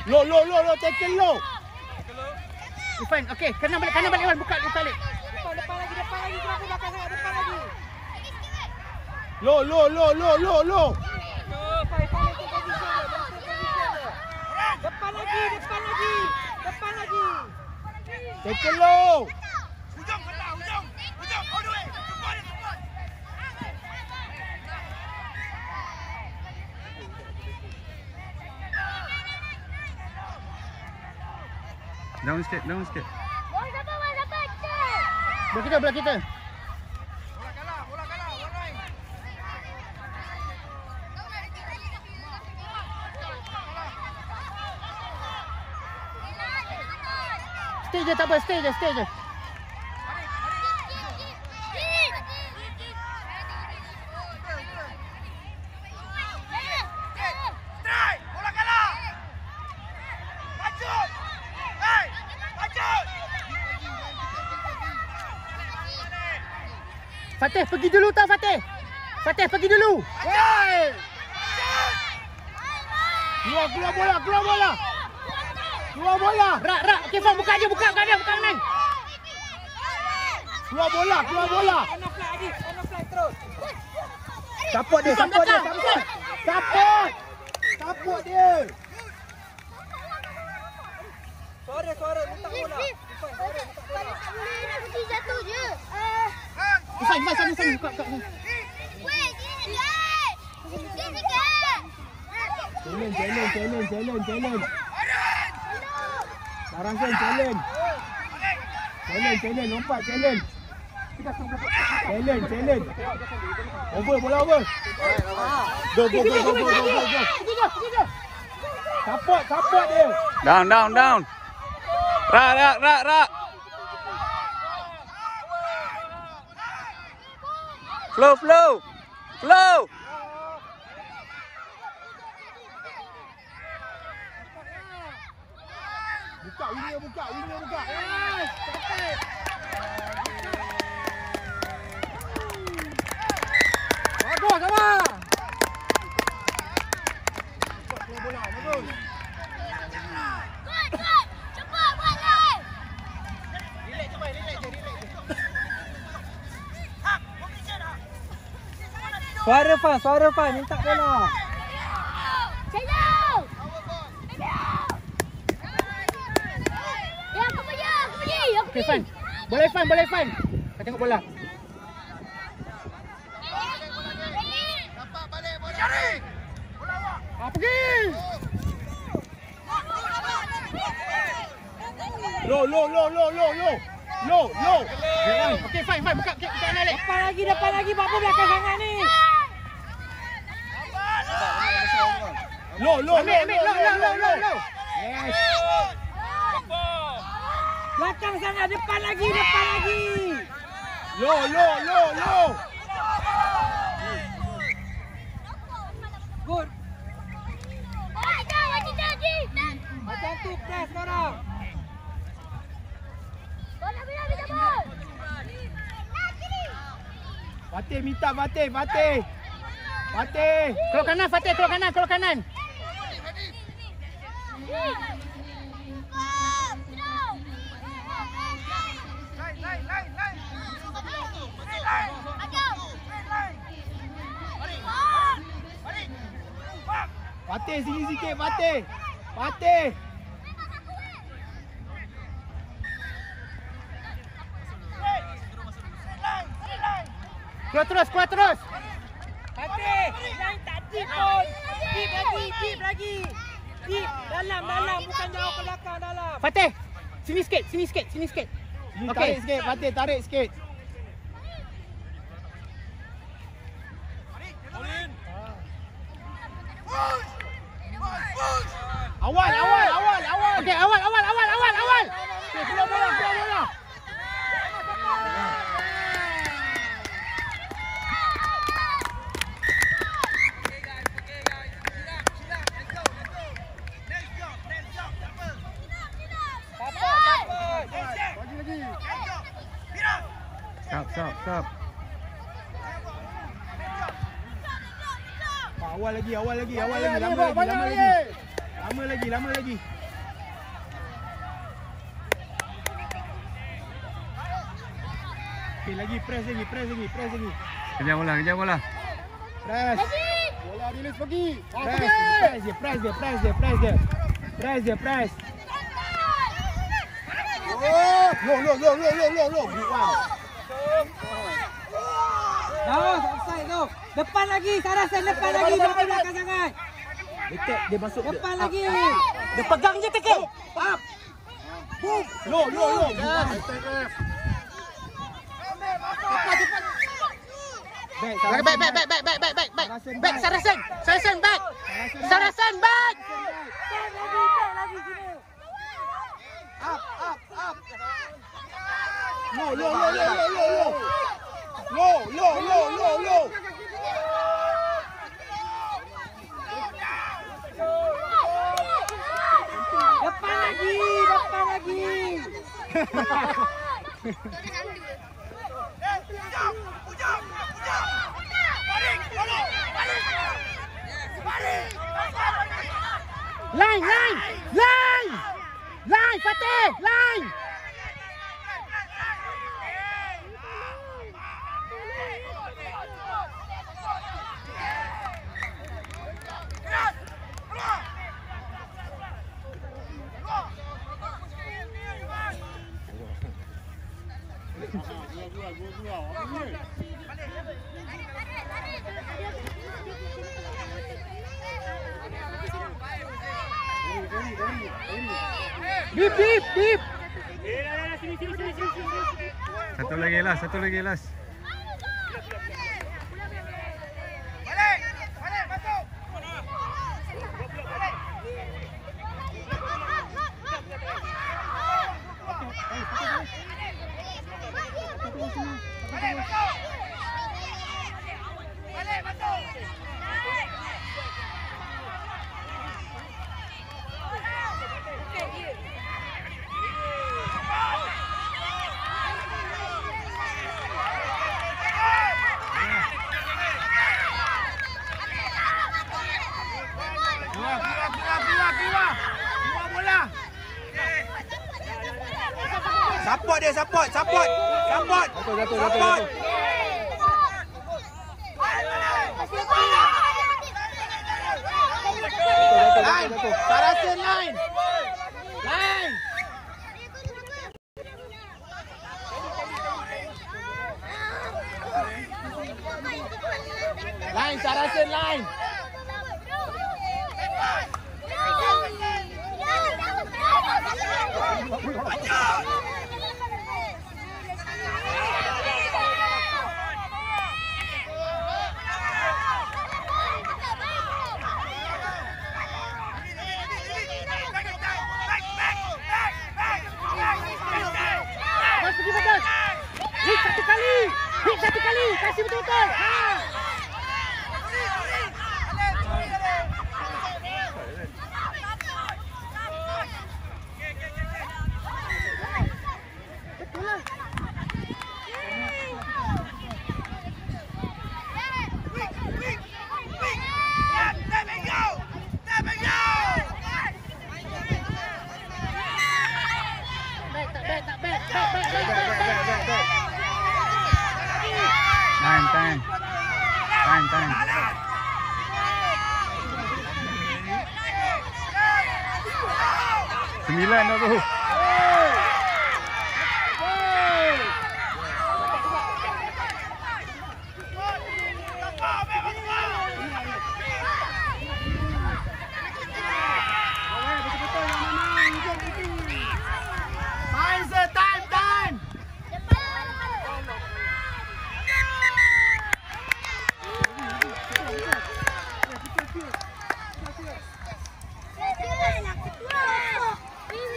Low, tackle low. Irfan, okey, kanan balik Irfan, buka balik. Depan lagi, kenapa belakang sangat, depan lagi. Low. Depan lagi. Tackle low. Hujung all the way. Down sikit. Bola kita. Bola kalah, alright. Stay je, tak apa, stay je. Fatih, pergi dulu tau Fatih. Fatih, pergi dulu. Woi! Keluar bola. Rak. Okey, Fam, buka kanan. Keluar bola. On off terus. Support dia. Support dia. Suara minta bola. Jatuh je. Ifan, buka. Challenge. Sarangkan challenge. Lompat challenge. Challenge. Bola over. Go. Support dia. Down. Rak. Flow. Buka. Bagus, sama. Bola, bagus. Cepat buat. Relax je. Suara Fan, minta bola. Okey, Fan. Boleh Fan. Kita tengok bola. Dapat balik bola. Cari. Bola awak. Pergi. Low. Okey, Fan, buka kanan balik. Depan lagi, apa belakang sangat ni? Low. Yes. Belakang sangat, depan lagi. Low. Good. Macam tu press sekarang. Fatih minta Fatih. Keluar kanan. Fatih sini sikit, Fatih. Keluar terus. Fatih, yang tak deep pun. Deep lagi. Deep, dalam, bukan jauh ke belakang, dalam. Fatih, sini sikit. Okey, sikit, Fatih tarik sikit. Awal. Okey, awal. Okey, keluar bola. Stop. Awal lagi. Lama Lama lagi. Okay, lagi press lagi. Kejar bola. Press. Bola release pergi. Press dia. Oh, low. Good one. Dah, offside tu. Depan lagi, Sarasen depan lagi. Jangan belakang sangat. Dia masuk. Depan lagi. Dia pegang je tekek. Up. Boom. Low. Back. Sarasen back. Sarasen back. Lagi sini. Up. Low. Depan lagi. Line, Fatih, line. Deep. Satu lagi last. Keluar bola. Support dia, support. Jatuh. Line. Sarasen line. Sarasen line. Pergi betul. Hit satu kali. Kasih betul-betul. Time. 9 dah tu.